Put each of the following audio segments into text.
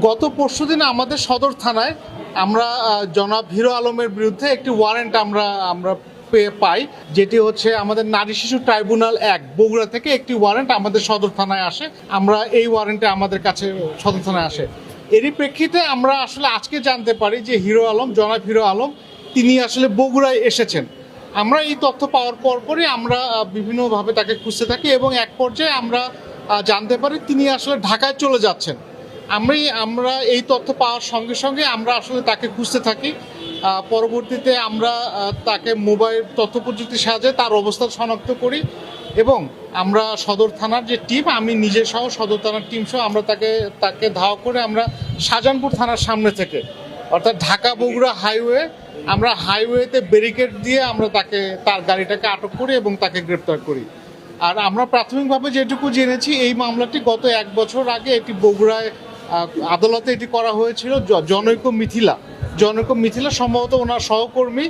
গত পরশুদিন আমাদের সদর থানায় আমরা জনাব হিরো আলমের বিরুদ্ধে একটি ওয়ারেন্ট আমরা পাই, যেটি হচ্ছে আমাদের নারী শিশু ট্রাইব্যুনাল 1 বগুড়া থেকে একটি ওয়ারেন্ট আমাদের সদর থানায় আসে। আমরা এই ওয়ারেন্টে আমাদের কাছে সদর থানায় আসে। এরই প্রেক্ষিতে আমরা আসলে আজকে জানতে পারি যে জনাব হিরো আলম তিনি আসলে বগুড়ায় এসেছেন। আমরা এই তথ্য পাওয়ার পরপরই আমরা বিভিন্নভাবে তাকে খুঁজতে থাকি এবং এক পর্যায়ে আমরা জানতে পারি তিনি আসলে ঢাকায় চলে যাচ্ছেন। আমরা এই তথ্য পাওয়ার সঙ্গে সঙ্গে আমরা আসলে তাকে খুঁজতে থাকি। পরবর্তীতে আমরা তাকে মোবাইল তথ্য প্রযুক্তির সাহায্যে তার অবস্থান শনাক্ত করি এবং আমরা সদর থানার যে টিম, আমি নিজে সহ সদর থানার টিম সহ আমরা তাকে ধাওয়া করে আমরা শাহজাহানপুর থানার সামনে থেকে, অর্থাৎ ঢাকা বগুড়া আমরা হাইওয়েতে ব্যারিকেড দিয়ে আমরা তার গাড়িটাকে আটক করি এবং তাকে গ্রেপ্তার করি। আর আমরা প্রাথমিকভাবে যেটুকু জেনেছি, এই মামলাটি গত 1 বছর আগে এটি বগুড়ায় আদালতে এটি করা হয়েছিল। জনৈক মিথিলা সম্ভবত ওনার সহকর্মী,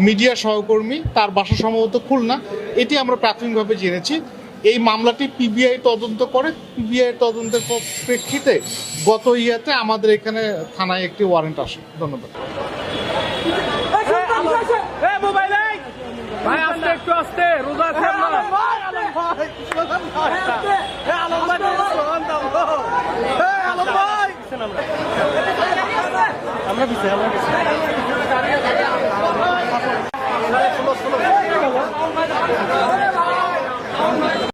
মিডিয়া সহকর্মী, তার বাসা সম্ভবত খুলনা। এটি আমরা প্রাথমিকভাবে জেনেছি। এই মামলাটি পিবিআই তদন্ত করে। পিবিআই তদন্তের প্রেক্ষিতে গত ইয়াতে আমাদের এখানে থানায় একটি ওয়ারেন্ট আসে। ধন্যবাদ। আমরা